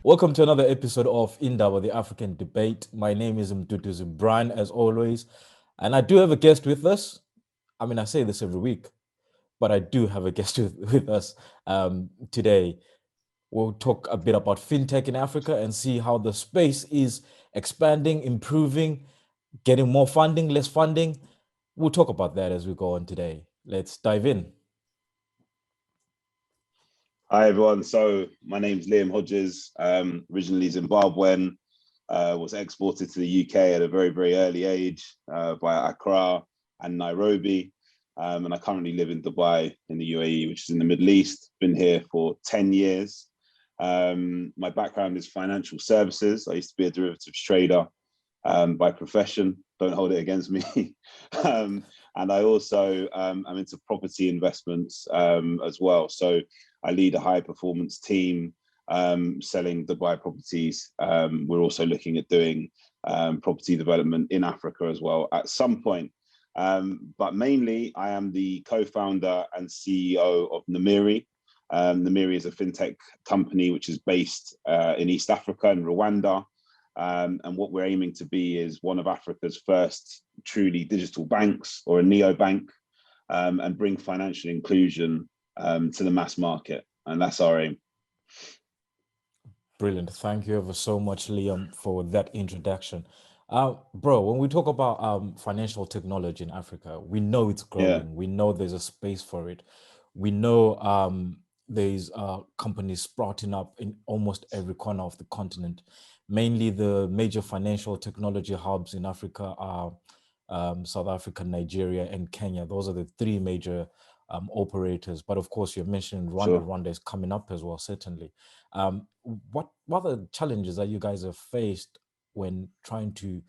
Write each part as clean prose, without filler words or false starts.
Welcome to another episode of Indaba, the African Debate. My name is Mdudu Zimbran, as always, and I do have a guest with us. I mean, I say this every week, but I do have a guest with us today. We'll talk a bit about fintech in Africa and see how the space is expanding, improving, getting more funding, less funding. We'll talk about that as we go on today. Let's dive in. Hi everyone. So my name's Liam Hodges. Originally Zimbabwean, was exported to the UK at a very early age via Accra and Nairobi, and I currently live in Dubai in the UAE, which is in the Middle East. Been here for 10 years. My background is financial services. I used to be a derivatives trader by profession. Don't hold it against me. And I also am into property investments as well. So I lead a high performance team selling Dubai properties. We're also looking at doing property development in Africa as well at some point. But mainly, I am the co-founder and CEO of Namiri. Namiri is a fintech company which is based in East Africa in Rwanda. And what we're aiming to be is one of Africa's first truly digital banks, or a neobank, and bring financial inclusion to the mass market. And that's our aim. Brilliant. Thank you ever so much, Liam, for that introduction. Bro, when we talk about financial technology in Africa, we know it's Yeah, growing. We know there's a space for it. We know there's companies sprouting up in almost every corner of the continent. Mainly the major financial technology hubs in Africa are South Africa, Nigeria, and Kenya. Those are the three major operators. But of course, you mentioned Rwanda. sure. Rwanda is coming up as well, certainly. What are the challenges that you guys have faced when trying to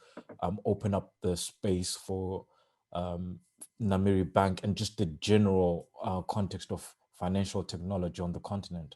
open up the space for um, Namiri Bank and just the general context of financial technology on the continent?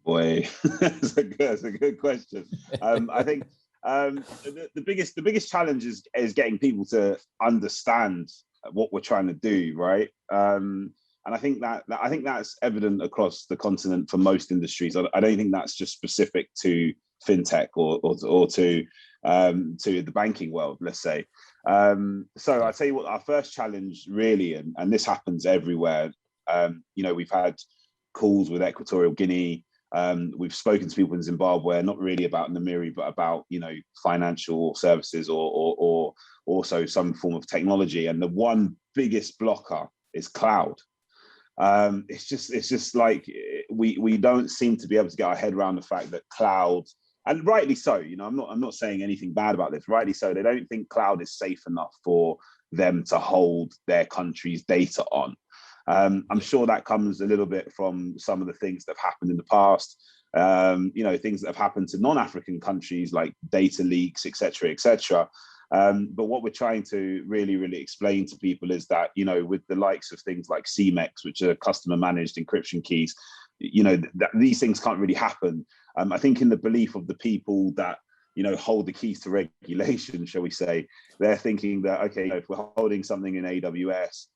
Boy, that's a good question. I think the biggest challenge is getting people to understand what we're trying to do, right? And I think that's evident across the continent for most industries. I don't think that's just specific to fintech or to the banking world, let's say. So Yeah. I'll tell you what, our first challenge really, and this happens everywhere. We've had calls with Equatorial Guinea. We've spoken to people in Zimbabwe, not really about Namiri, but about financial services or also some form of technology. And the one biggest blocker is cloud. It's just like we don't seem to be able to get our head around the fact that cloud, and rightly so. I'm not saying anything bad about this. Rightly so, they don't think cloud is safe enough for them to hold their country's data on. I'm Yeah. sure that comes a little bit from some of the things that have happened in the past. Things that have happened to non-African countries like data leaks, etc., etc. But what we're trying to really explain to people is that, with the likes of things like CMEX, which are customer managed encryption keys, these things can't really happen. I think in the belief of the people that, hold the keys to regulation, shall we say, they're thinking that, okay, if we're holding something in AWS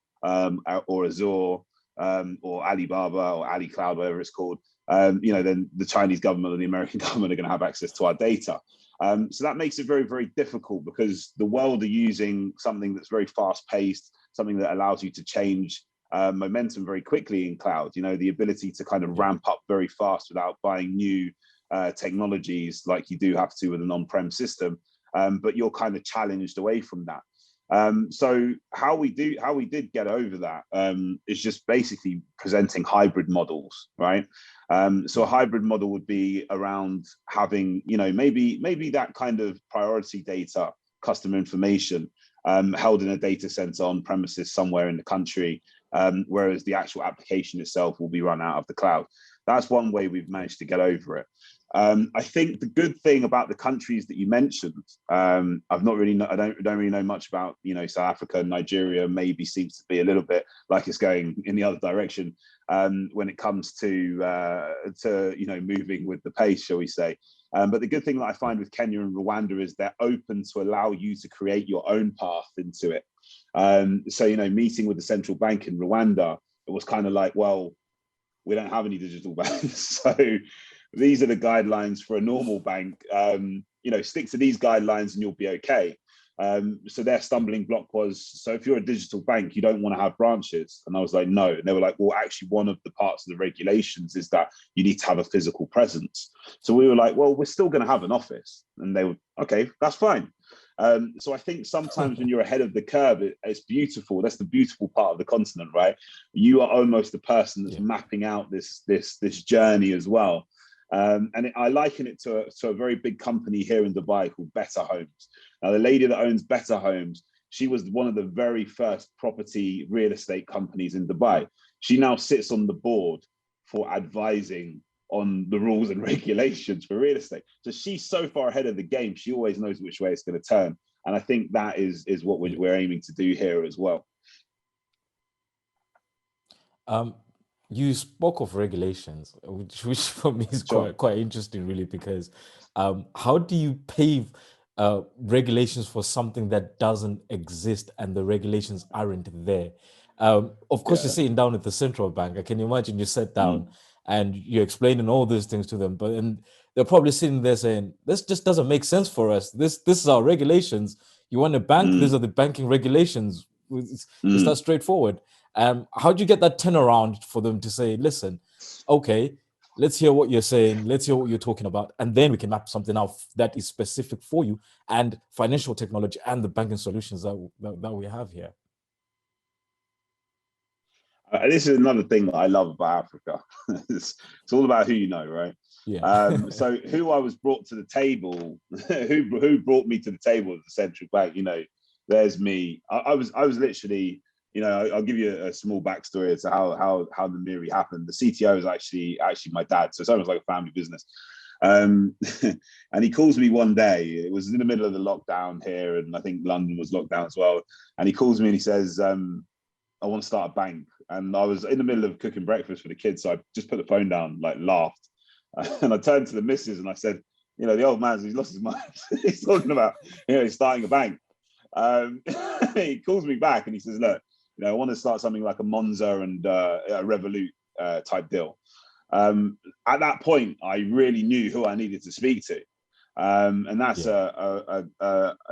or Azure or Alibaba or Ali Cloud, whatever it's called, then the Chinese government or the American government are going to have access to our data. So that makes it very difficult, because the world are using something that's very fast paced, something that allows you to change momentum very quickly in cloud. The ability to kind of Yeah. ramp up very fast without buying new technologies like you do have to with an on-prem system. But you're kind of challenged away from that. So how we did get over that is just basically presenting hybrid models, right? So a Yeah. hybrid model would be around having, maybe that kind of priority data, customer information, held in a data center on premises somewhere in the country, whereas the actual application itself will be run out of the cloud. That's one way we've managed to get over it. I think the good thing about the countries that you mentioned, I've not really, I don't really know much about, South Africa, Nigeria. Maybe seems to be a little bit like it's going in the other direction when it comes to moving with the pace, shall we say? But the good thing that I find with Kenya and Rwanda is they're open to allow you to create your own path into it. So meeting with the central bank in Rwanda, it was kind of like, well, we don't have any digital banks, so these are the guidelines for a normal bank. Stick to these guidelines and you'll be okay. So their stumbling block was, so if you're a digital bank, you don't want to have branches. And I was like, no. And they were like, well, actually, one of the parts of the regulations is that you need to have a physical presence. So we were like, well, we're still going to have an office. And they were, okay, that's fine. So I think sometimes when you're ahead of the curve, it's beautiful. That's the beautiful part of the continent, right? You are almost the person that's mapping out this journey as well. I liken it to a very big company here in Dubai called Better Homes. Now, the lady that owns Better Homes, she was one of the very first property real estate companies in Dubai. She now sits on the board for advising on the rules and regulations for real estate. So she's so far ahead of the game, she always knows which way it's going to turn. And I think that is what we're aiming to do here as well. You spoke of regulations, which for me is quite interesting, really, because how do you pave regulations for something that doesn't exist and the regulations aren't there? Of course, you're sitting down at the central bank. I can imagine you sat down and you're explaining all these things to them, and they're probably sitting there saying, "This just doesn't make sense for us. This is our regulations. You want a bank? These are the banking regulations. It's that straightforward." How do you get that turnaround for them to say, "Listen, okay, let's hear what you're saying. Let's hear what you're talking about, and then we can map something out that is specific for you and financial technology and the banking solutions that we have here." This is another thing that I love about Africa. It's all about who you know, right? Yeah. So who I was brought to the table, who brought me to the table at the central bank, there's me. I was literally, I'll give you a small backstory as to how Namiri happened. The CTO is actually my dad, so it's almost like a family business. And he calls me one day. It was in the middle of the lockdown here, and I think London was locked down as well. And he calls me and he says, "I want to start a bank." And I was in the middle of cooking breakfast for the kids, so I just put the phone down, laughed, and I turned to the missus and I said, "The old man's he's lost his mind. He's talking about he's starting a bank." He calls me back and he says, "Look, I want to start something like a Monza and a Revolut type deal." At that point, I really knew who I needed to speak to. And that's a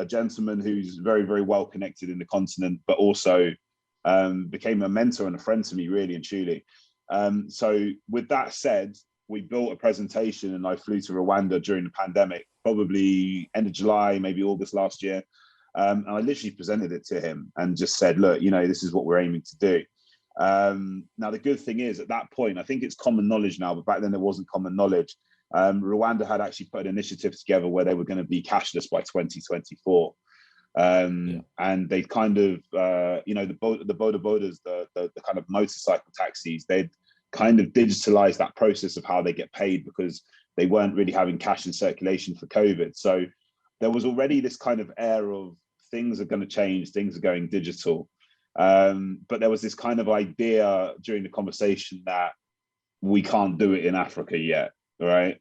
gentleman who's very, very well connected in the continent, but also became a mentor and a friend to me, really and truly. So with that said, we built a presentation and I flew to Rwanda during the pandemic, probably end of July, maybe August last year. And I literally presented it to him and just said, "Look, this is what we're aiming to do." Now, the good thing is at that point, I think it's common knowledge now, but back then there wasn't common knowledge. Rwanda had actually put an initiative together where they were going to be cashless by 2024. And they kind of, the boda bodas, the kind of motorcycle taxis, they'd kind of digitalized that process of how they get paid because they weren't really having cash in circulation for COVID. So there was already this kind of air of things are going to change, things are going digital. But there was this kind of idea during the conversation that we can't do it in Africa yet, right?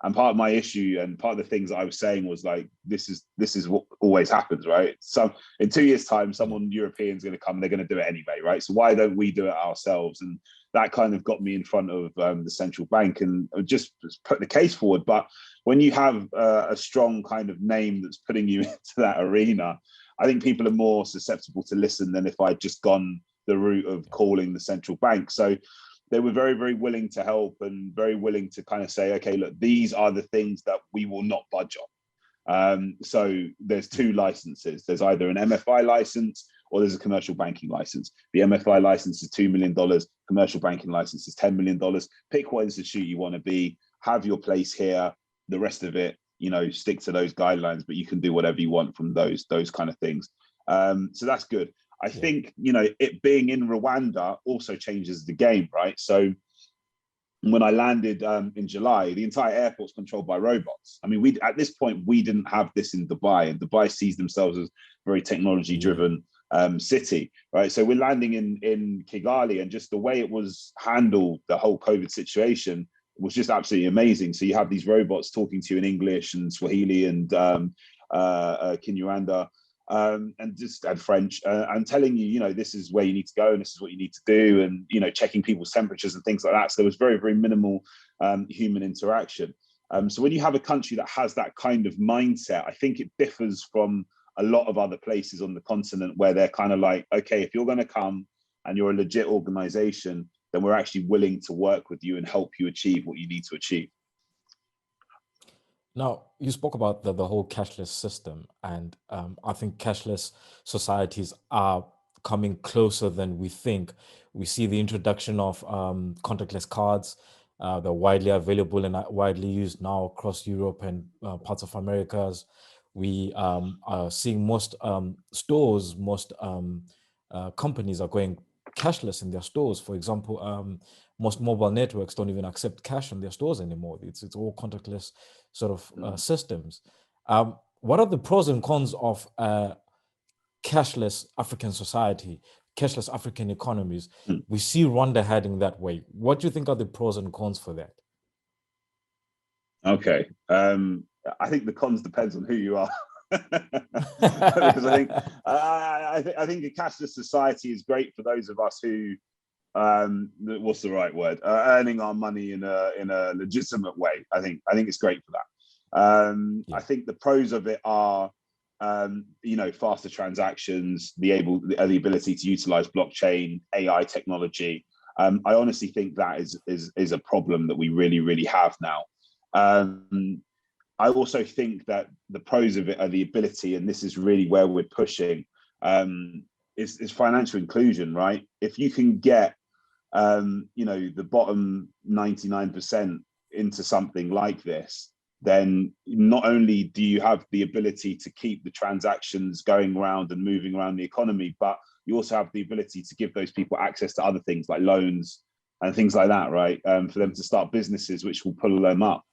And part of my issue and part of the things that I was saying was like, this is what always happens, right? So in 2 years' time, someone European's going to come and they're going to do it anyway, right? So why don't we do it ourselves? And that kind of got me in front of the central bank and just put the case forward. But when you have a strong kind of name that's putting you into that arena, I think people are more susceptible to listen than if I'd just gone the route of calling the central bank. So they were very, very willing to help and very willing to kind of say, okay, look, these are the things that we will not budge on. So there's two licenses. There's either an MFI license or there's a commercial banking license. The MFI license is $2 million. Commercial banking license is $10 million. Pick what institute you want to be, have your place here. The rest of it, stick to those guidelines, but you can do whatever you want from those kind of things. So that's good. I think, it being in Rwanda also changes the game, right? So when I landed in July, the entire airport's controlled by robots. I mean, at this point, we didn't have this in Dubai, and Dubai sees themselves as a very technology-driven city, right? So we're landing in Kigali, and just the way it was handled, the whole COVID situation, was just absolutely amazing. So you have these robots talking to you in English and Swahili and Kinyarwanda. and just add French. I'm telling you, this is where you need to go and this is what you need to do, and checking people's temperatures and things like that. So there was very, very minimal human interaction. So when you have a country that has that kind of mindset, I think it differs from a lot of other places on the continent where they're kind of like, okay, if you're going to come and you're a legit organization, then we're actually willing to work with you and help you achieve what you need to achieve. Now, you spoke about the whole cashless system, and I think cashless societies are coming closer than we think. We see the introduction of contactless cards. They're widely available and widely used now across Europe and parts of Americas. We are seeing most stores, most companies are going cashless in their stores. For example, most mobile networks don't even accept cash in their stores anymore. It's all contactless sort of systems. What are the pros and cons of cashless African society, cashless African economies? We see Rwanda heading that way. What do you think are the pros and cons for that? Okay. I think the cons depends on who you are. Because I think a cashless society is great for those of us who what's the right word, earning our money in a legitimate way. I think it's great for that. I think the pros of it are faster transactions, the ability to utilize blockchain, AI technology. I honestly think that is a problem that we really have now. I also think that the pros of it are the ability, and this is really where we're pushing, is financial inclusion, right? If you can get, the bottom 99% into something like this, then not only do you have the ability to keep the transactions going around and moving around the economy, but you also have the ability to give those people access to other things like loans and things like that, right? For them to start businesses, which will pull them up.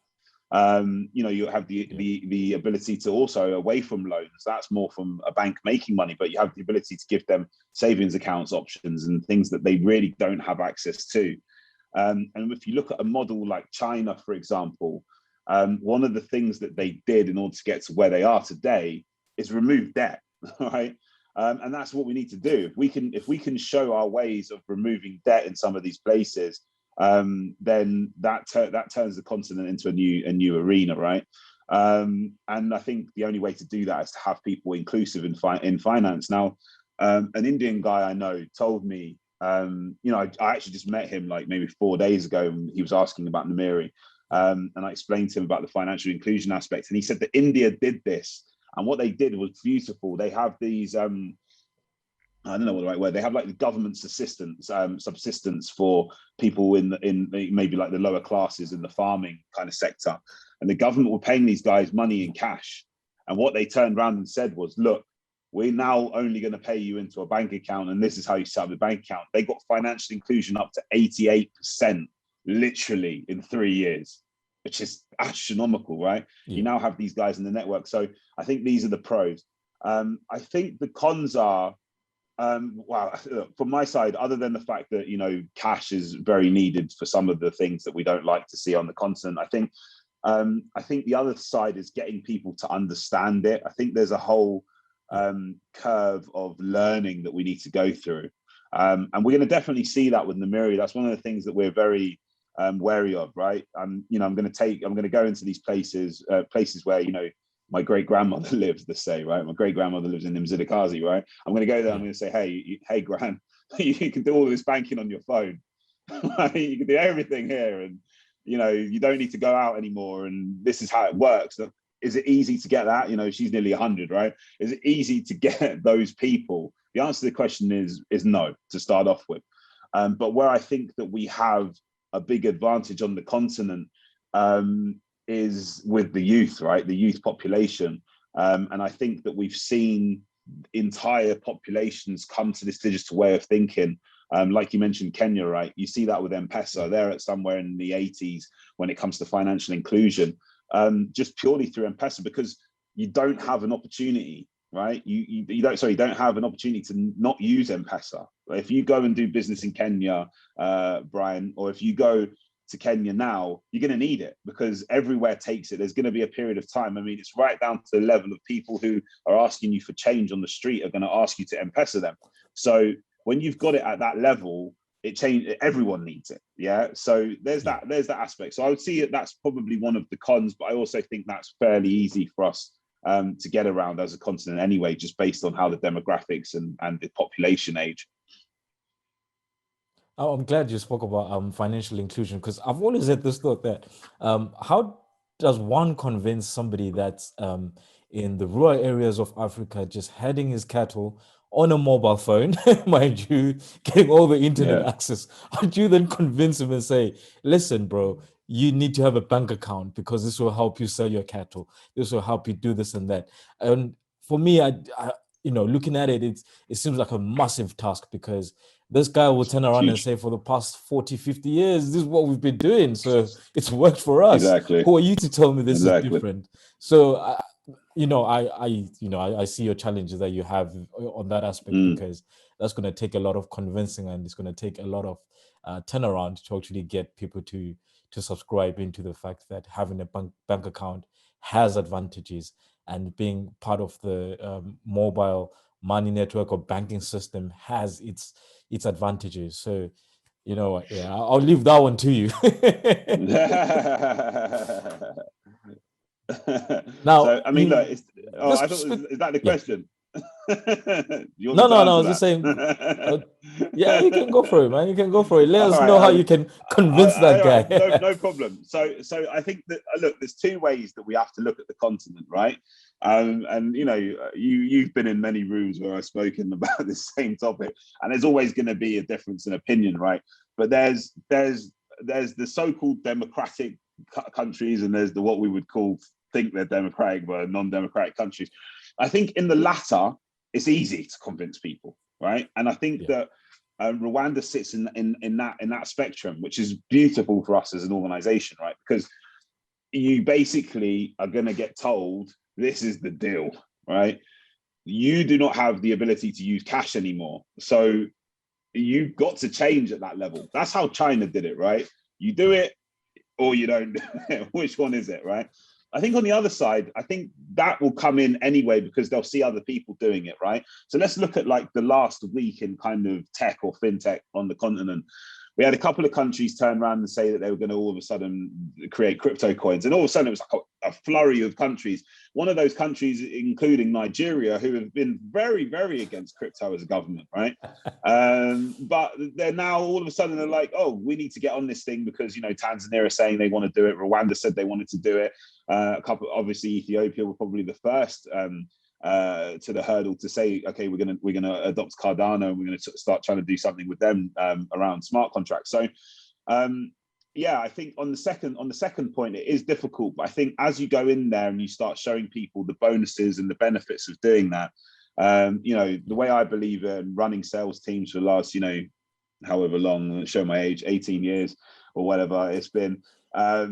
You have the ability to also, away from loans, that's more from a bank making money, but you have the ability to give them savings accounts options and things that they really don't have access to. And if you look at a model like China, for example, one of the things that they did in order to get to where they are today is remove debt, right? And that's what we need to do. If we can show our ways of removing debt in some of these places, then that turns the continent into a new arena, right? And I think the only way to do that is to have people inclusive in finance. Now, an Indian guy I know told me, I actually just met him like maybe 4 days ago, and he was asking about Namiri, and I explained to him about the financial inclusion aspect, and he said that India did this, and what they did was beautiful. They have these I don't know what the right word. They have like the government's assistance, subsistence for people in maybe like the lower classes in the farming kind of sector. And the government were paying these guys money in cash. And what they turned around and said was, look, we're now only going to pay you into a bank account, and this is how you set up the bank account. They got financial inclusion up to 88%, literally in 3 years, which is astronomical, right? Yeah. You now have these guys in the network. So I think these are the pros. I think the cons are, wow, from my side, other than the fact that, cash is very needed for some of the things that we don't like to see on the continent, I think the other side is getting people to understand it. I think there's a whole curve of learning that we need to go through. And we're going to definitely see that with Namiri. That's one of the things that we're very wary of, right? I'm going to go into these places where, my great grandmother lives, let's say, right? My great grandmother lives in Mzilikazi, right? I'm going to go there. I'm going to say, hey, Gran, you can do all this banking on your phone. You can do everything here, and you don't need to go out anymore. And this is how it works. Is it easy to get that? She's nearly 100, right? Is it easy to get those people? The answer to the question is no, to start off with. But where I think that we have a big advantage on the continent is with the youth, right? The youth population. And I think that we've seen entire populations come to this digital way of thinking. Like you mentioned, Kenya, right? You see that with M-Pesa. They're at somewhere in the 80s when it comes to financial inclusion, just purely through M-Pesa, because you don't have an opportunity, right? You don't have an opportunity to not use M-Pesa. If you go and do business in Kenya, Brian, or if you go to Kenya now, you're going to need it because everywhere takes it. There's going to be a period of time. I mean, it's right down to the level of people who are asking you for change on the street are going to ask you to M-Pesa them. So when you've got it at that level, it change. Everyone needs it. Yeah. So there's that aspect. So I would see that's probably one of the cons, but I also think that's fairly easy for us to get around as a continent anyway, just based on how the demographics and the population age. Oh, I'm glad you spoke about financial inclusion, because I've always had this thought that how does one convince somebody that's in the rural areas of Africa just heading his cattle on a mobile phone, mind you, getting all the internet access? How do you then convince him and say, listen, bro, you need to have a bank account because this will help you sell your cattle. This will help you do this and that. And for me, I looking at it, it seems like a massive task, because this guy will turn around and say, for the past 40, 50 years, this is what we've been doing. So it's worked for us. Exactly. Who are you to tell me this is different? So, I see your challenges that you have on that aspect, because that's going to take a lot of convincing, and it's going to take a lot of turnaround to actually get people to subscribe into the fact that having a bank account has advantages, and being part of the mobile money network or banking system has its advantages. So, I'll leave that one to you. Now, so I mean, look, is that the question? No, I was just saying, yeah, you can go for it, man. You can go for it. Let us know how you can convince that guy. No problem. So I think that, look, there's two ways that we have to look at the continent, right? And you've been in many rooms where I've spoken about this same topic, and there's always going to be a difference in opinion, right? But there's the so-called democratic countries, and there's the what we would think they're democratic but non-democratic countries. I think in the latter, it's easy to convince people, right? And I think that Rwanda sits in that spectrum, which is beautiful for us as an organization, right? Because you basically are going to get told, this is the deal, right? You do not have the ability to use cash anymore. So you've got to change at that level. That's how China did it, right? You do it or you don't. Which one is it, right? I think on the other side, I think that will come in anyway because they'll see other people doing it, right? So let's look at like the last week in kind of tech or fintech on the continent. We had a couple of countries turn around and say that they were going to all of a sudden create crypto coins. And all of a sudden it was like a flurry of countries. One of those countries, including Nigeria, who have been very, very against crypto as a government, right? But they're now all of a sudden they're like, oh, we need to get on this thing because, Tanzania are saying they want to do it. Rwanda said they wanted to do it. Obviously Ethiopia were probably the first to the hurdle to say, okay, we're gonna adopt Cardano and we're gonna start trying to do something with them around smart contracts. So I think on the second point, it is difficult, but I think as you go in there and you start showing people the bonuses and the benefits of doing that, the way I believe in running sales teams for the last, however long, show my age, 18 years or whatever it's been. I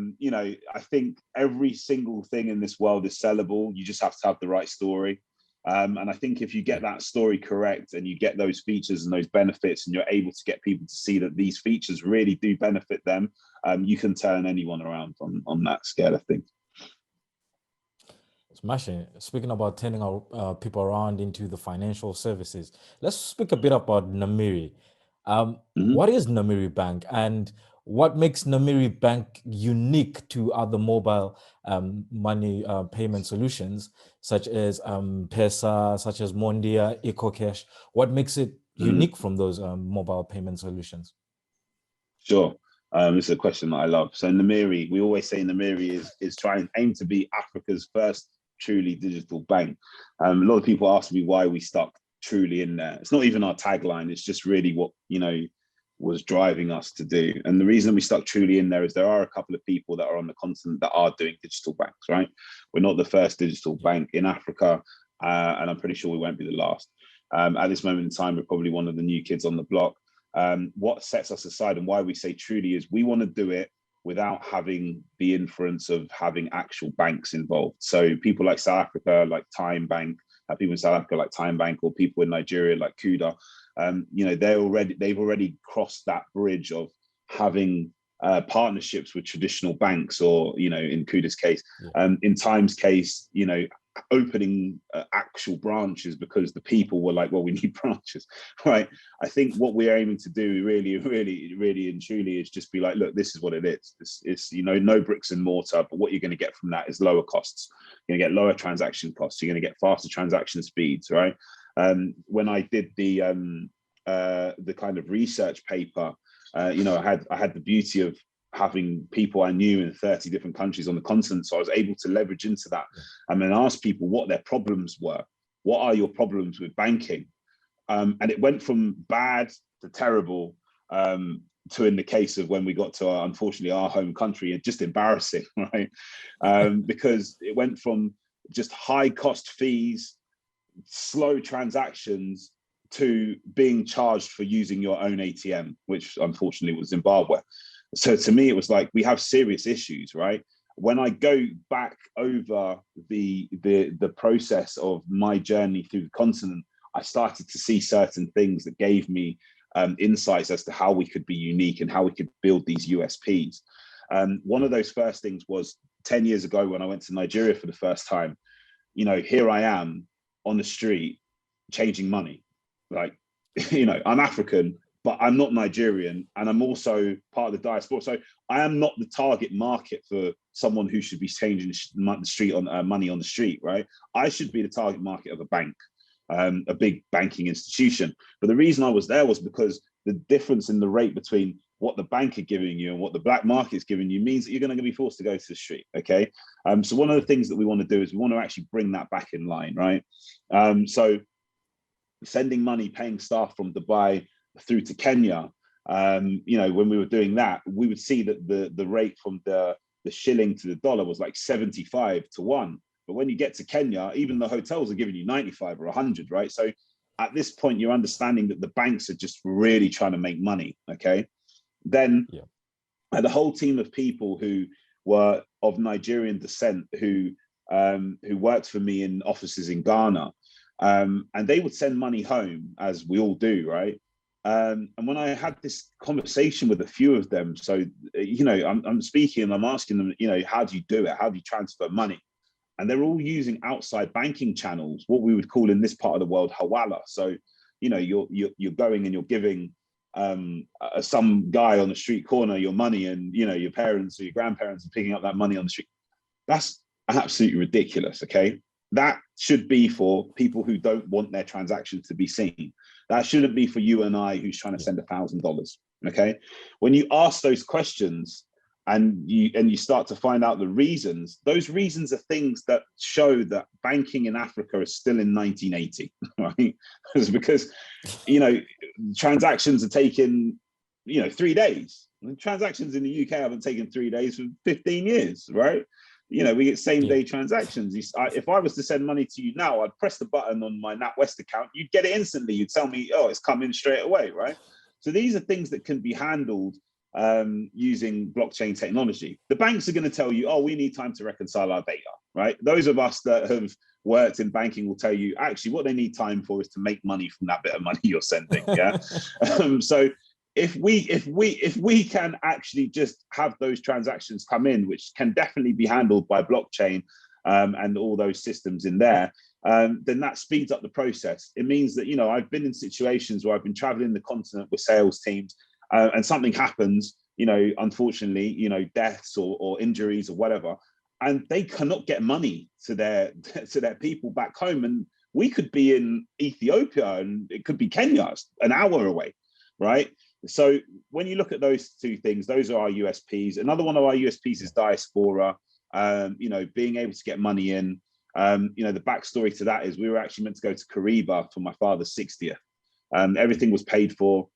think every single thing in this world is sellable. You just have to have the right story. And I think if you get that story correct and you get those features and those benefits and you're able to get people to see that these features really do benefit them, you can turn anyone around on that scale of things. Smashing. Speaking about turning our people around into the financial services, let's speak a bit about Namiri. What is Namiri Bank, and what makes Namiri Bank unique to other mobile money payment solutions, such as Pesa, such as Mondia, EcoCash? What makes it unique from those mobile payment solutions? Sure. This is a question that I love. So Namiri, we always say Namiri is trying aim to be Africa's first truly digital bank. A lot of people ask me why we stuck truly in there. It's not even our tagline. It's just really what, was driving us to do. And the reason we stuck truly in there is there are a couple of people that are on the continent that are doing digital banks, right? We're not the first digital bank in Africa, and I'm pretty sure we won't be the last. At this moment in time, we're probably one of the new kids on the block. What sets us aside and why we say truly is we want to do it without having the influence of having actual banks involved. So people like South Africa, like Time Bank, people in South Africa like Time Bank, or people in Nigeria like Kuda, they've already crossed that bridge of having partnerships with traditional banks, or, you know, in Kuda's case, Yeah. in Time's case, you know, opening actual branches because the people were like, well, we need branches, right? I think what we're aiming to do really and truly is just be like, look, this is what it is. It's, you know, no bricks and mortar, but what you're going to get from that is lower costs. You're going to get lower transaction costs. You're going to get faster transaction speeds, right? When I did the kind of research paper, you know, I had the beauty of having people I knew in 30 different countries on the continent. So I was able to leverage into that and then ask people what their problems were. What are your problems with banking? And it went from bad to terrible, to, in the case of when we got to unfortunately our home country, just embarrassing, right? Because it went from just high cost fees, slow transactions, to being charged for using your own ATM, which unfortunately was Zimbabwe. So to me, it was like, we have serious issues, right? When I go back over the process of my journey through the continent, I started to see certain things that gave me insights as to how we could be unique and how we could build these USPs. One of those first things was 10 years ago when I went to Nigeria for the first time. You know, here I am on the street changing money. Like, you know, I'm African, but I'm not Nigerian, and I'm also part of the diaspora. So I am not the target market for someone who should be changing the street on money on the street, right? I should be the target market of a bank, a big banking institution. But the reason I was there was because the difference in the rate between what the bank are giving you and what the black market is giving you means that you're going to be forced to go to the street, okay? So one of the things that we want to do is we want to actually bring that back in line, right? So sending money, paying staff from Dubai through to Kenya, you know, when we were doing that, we would see that the rate from the shilling to the dollar was like 75 to 1. But when you get to Kenya, even the hotels are giving you 95 or 100, right? So at this point, you're understanding that the banks are just really trying to make money, okay? Then I had a whole team of people who were of Nigerian descent who worked for me in offices in Ghana. And they would send money home, as we all do, right? And when I had this conversation with a few of them, so, you know, I'm speaking and I'm asking them, you know, how do you do it? How do you transfer money? And they're all using outside banking channels, what we would call in this part of the world, hawala. So, you know, you're going and you're giving some guy on the street corner your money, and, you know, your parents or your grandparents are picking up that money on the street. That's absolutely ridiculous, okay? That should be for people who don't want their transactions to be seen. That shouldn't be for you and I who's trying to send $1,000, okay? When you ask those questions and you start to find out the reasons, those reasons are things that show that banking in Africa is still in 1980, right? It's because, you know, transactions are taking, you know, 3 days. Transactions in the UK haven't taken 3 days for 15 years, right? You know, we get same day transactions. If I was to send money to you now, I'd press the button on my NatWest account. You'd get it instantly. You'd tell me, oh, it's coming straight away, right? So these are things that can be handled using blockchain technology. The banks are going to tell you, oh, we need time to reconcile our data, right? Those of us that have worked in banking will tell you, actually, what they need time for is to make money from that bit of money you're sending, yeah? So if we can actually just have those transactions come in, which can definitely be handled by blockchain and all those systems in there, then that speeds up the process. It means that, you know, I've been in situations where I've been traveling the continent with sales teams and something happens, you know, unfortunately, you know, deaths or injuries or whatever, and they cannot get money to their people back home. And we could be in Ethiopia and it could be Kenya, an hour away, right? So when you look at those two things, those are our USPs. Another one of our USPs is Diaspora, you know, being able to get money in. You know, the backstory to that is we were actually meant to go to Kariba for my father's 60th. Everything was paid for.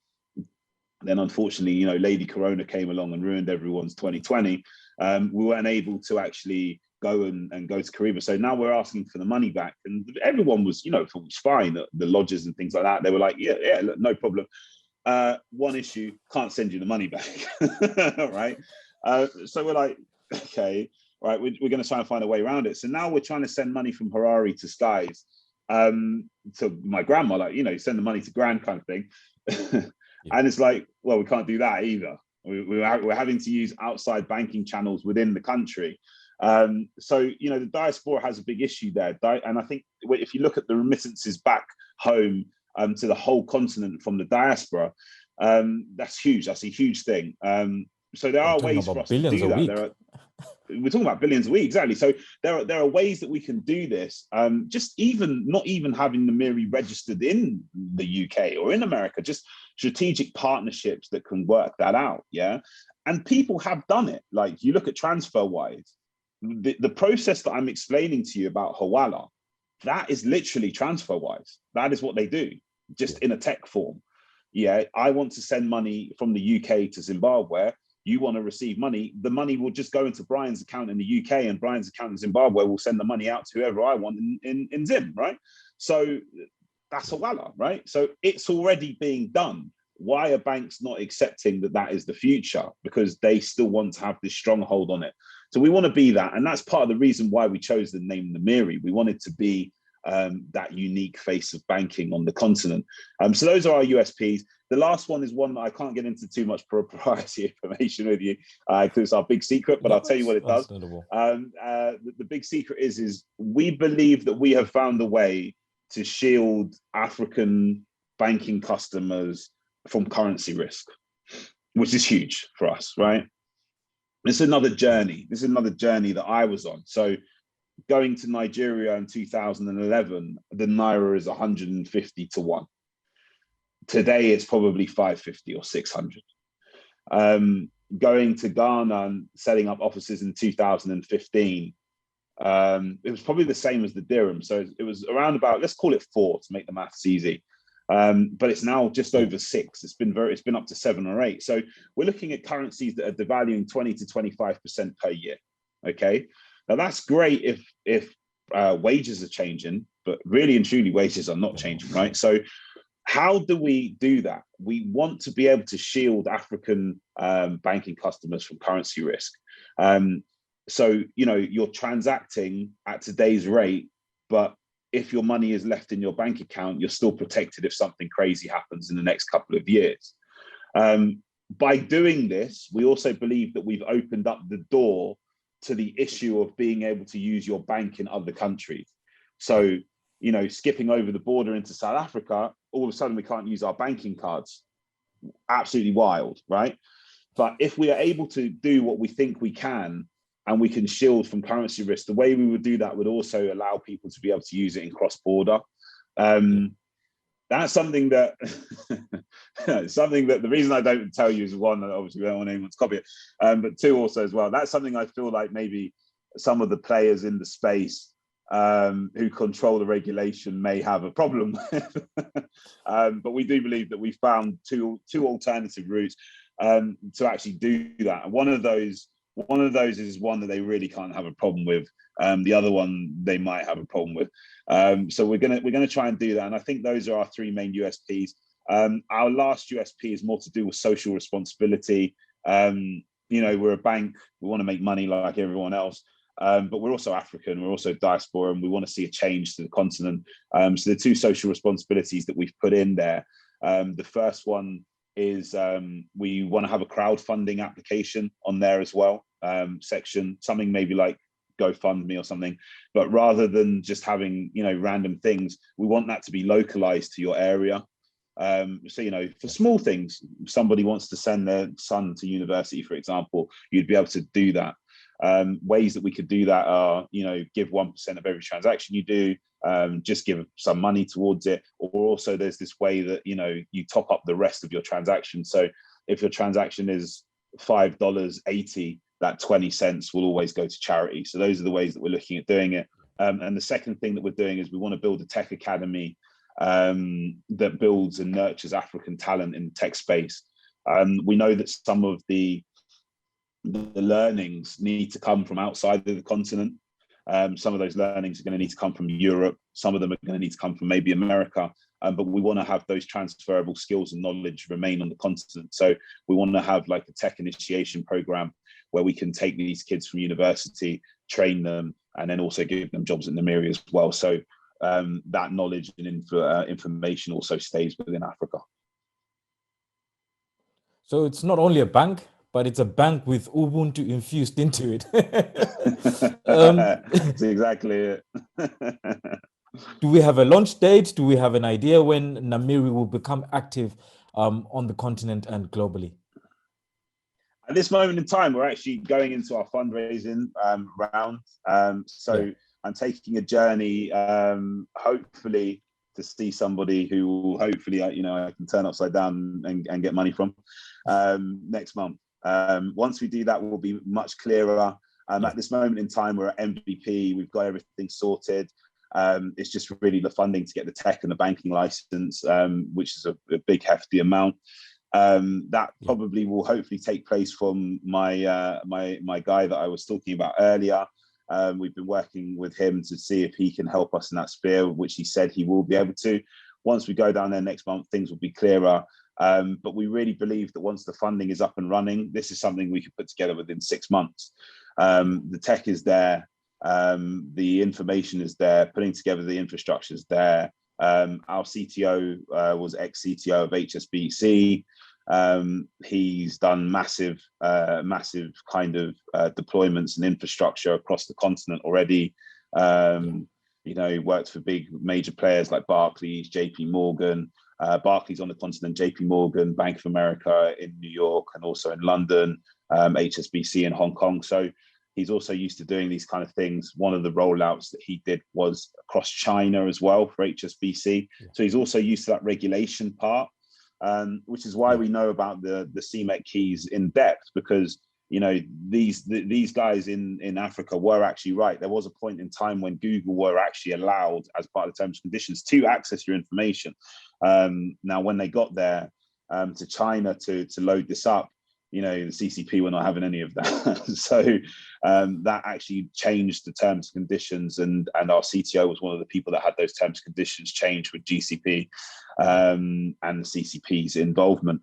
Then unfortunately, you know, Lady Corona came along and ruined everyone's 2020. We weren't able to actually go and go to Kariba. So now we're asking for the money back. And everyone was, you know, it was fine. The lodges and things like that, they were like, yeah, no problem. One issue, can't send you the money back, right? So we're like, okay, right, we're going to try and find a way around it. So now we're trying to send money from Harare to Skies to my grandma, like, you know, send the money to Grand kind of thing. And it's like, well, we can't do that either, We're having to use outside banking channels within the country. So, you know, the diaspora has a big issue there. And I think if you look at the remittances back home to the whole continent from the diaspora, that's huge. That's a huge thing. So there are ways for us to do that. We're talking about billions a week, exactly. So there are ways that we can do this. Just not even having Namiri registered in the UK or in America, just strategic partnerships that can work that out. Yeah, and people have done it. Like you look at TransferWise, the process that I'm explaining to you about Hawala, that is literally TransferWise. That is what they do, just in a tech form. Yeah, I want to send money from the UK to Zimbabwe. You want to receive money, the money will just go into Brian's account in the UK, and Brian's account in Zimbabwe will send the money out to whoever I want in Zim, right? So that's Hawala, right? So it's already being done. Why are banks not accepting that that is the future? Because they still want to have this stronghold on it. So we want to be that. And that's part of the reason why we chose the name Namiri. We wanted to be that unique face of banking on the continent. So those are our USPs. The last one is one that I can't get into too much proprietary information with you because it's our big secret, but I'll tell you what it does. The big secret is we believe that we have found a way to shield African banking customers from currency risk, which is huge for us, right? This is another journey. This is another journey that I was on. So going to Nigeria in 2011, the Naira is 150 to 1. Today, it's probably 550 or 600. Going to Ghana and setting up offices in 2015, it was probably the same as the dirham. So it was around about, let's call it 4 to make the maths easy. But it's now just over 6. It's been up to 7 or 8. So we're looking at currencies that are devaluing 20 to 25% per year. Okay. Now that's great if wages are changing, but really and truly wages are not changing, right? So how do we do that? We want to be able to shield African banking customers from currency risk. So, you know, you're transacting at today's rate, but if your money is left in your bank account, you're still protected if something crazy happens in the next couple of years. By doing this, we also believe that we've opened up the door to the issue of being able to use your bank in other countries. So, you know, skipping over the border into South Africa, all of a sudden we can't use our banking cards. Absolutely wild, right? But if we are able to do what we think we can, and we can shield from currency risk, the way we would do that would also allow people to be able to use it in cross-border. That's something that, the reason I don't tell you is one, that obviously we don't want anyone to copy it, but two also as well, that's something I feel like maybe some of the players in the space who control the regulation may have a problem with. But we do believe that we found two alternative routes to actually do that. And one of those is one that they really can't have a problem with. The other one they might have a problem with. So we're gonna try and do that. And I think those are our three main USPs. Our last USP is more to do with social responsibility. You know, we're a bank. We want to make money like everyone else. But we're also African, we're also diaspora, and we want to see a change to the continent. So the two social responsibilities that we've put in there, the first one is we want to have a crowdfunding application on there as well, section, something maybe like GoFundMe or something, but rather than just having, you know, random things, we want that to be localized to your area. So, you know, for small things, somebody wants to send their son to university, for example, you'd be able to do that. Ways that we could do that are, you know, give 1% of every transaction you do, just give some money towards it. Or also there's this way that, you know, you top up the rest of your transaction. So if your transaction is $5.80, that 20 cents will always go to charity. So those are the ways that we're looking at doing it. And the second thing that we're doing is we want to build a tech academy that builds and nurtures African talent in the tech space. We know that some of the learnings need to come from outside of the continent. Some of those learnings are going to need to come from Europe. Some of them are going to need to come from maybe America. But we want to have those transferable skills and knowledge remain on the continent. So we want to have like a tech initiation program where we can take these kids from university, train them, and then also give them jobs at Namiri as well. So that knowledge and information also stays within Africa. So it's not only a bank, but it's a bank with Ubuntu infused into it. That's exactly it. Do we have a launch date? Do we have an idea when Namiri will become active on the continent and globally? At this moment in time, we're actually going into our fundraising round. So I'm taking a journey, hopefully, to see somebody who will hopefully, I can turn upside down and get money from next month. Once we do that, we'll be much clearer. At this moment in time, we're at MVP. We've got everything sorted. It's just really the funding to get the tech and the banking license, which is a big, hefty amount. That probably will hopefully take place from my my guy that I was talking about earlier. We've been working with him to see if he can help us in that sphere, which he said he will be able to. Once we go down there next month, things will be clearer. But we really believe that once the funding is up and running, this is something we can put together within 6 months. The tech is there. The information is there. Putting together the infrastructure is there. Our CTO was ex-CTO of HSBC. He's done massive kind of deployments and infrastructure across the continent already. He worked for big major players like Barclays, JP Morgan. Barclays on the continent, JP Morgan, Bank of America in New York, and also in London, HSBC in Hong Kong. So he's also used to doing these kind of things. One of the rollouts that he did was across China as well for HSBC. So he's also used to that regulation part, which is why we know about the CMEC keys in depth, because these guys in Africa were actually right. There was a point in time when Google were actually allowed, as part of the terms and conditions, to access your information. Now, when they got there to China to load this up, the CCP were not having any of that. So that actually changed the terms and conditions, and our CTO was one of the people that had those terms and conditions changed with GCP and the CCP's involvement.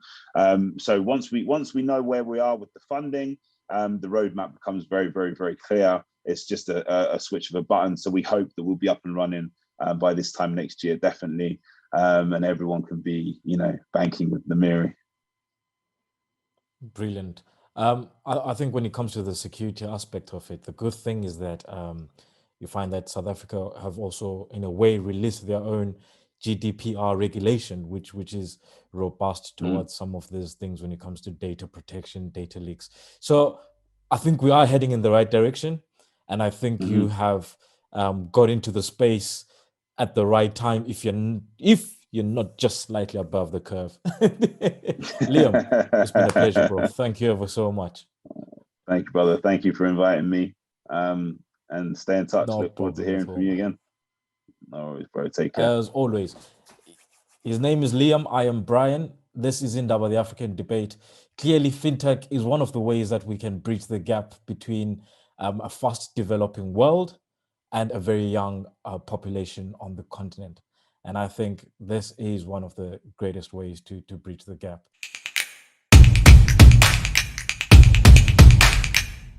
So once we know where we are with the funding, the roadmap becomes very, very, very clear. It's just a switch of a button. So we hope that we'll be up and running by this time next year, definitely, and everyone can be, banking with Namiri. Brilliant. I think when it comes to the security aspect of it, the good thing is that you find that South Africa have also, in a way, released their own GDPR regulation, which is robust towards some of these things when it comes to data protection, data leaks. So I think we are heading in the right direction, and I think you have got into the space at the right time if you're not just slightly above the curve. Liam, it's been a pleasure, bro. Thank you ever so much. Thank you, brother. Thank you for inviting me. And stay in touch. No Look forward to problem hearing at all, from you man. again. No worries, bro. Take care. As always, his name is Liam. I am Brian. This is Indaba, the African Debate. Clearly, FinTech is one of the ways that we can bridge the gap between a fast developing world and a very young population on the continent. And I think this is one of the greatest ways to bridge the gap.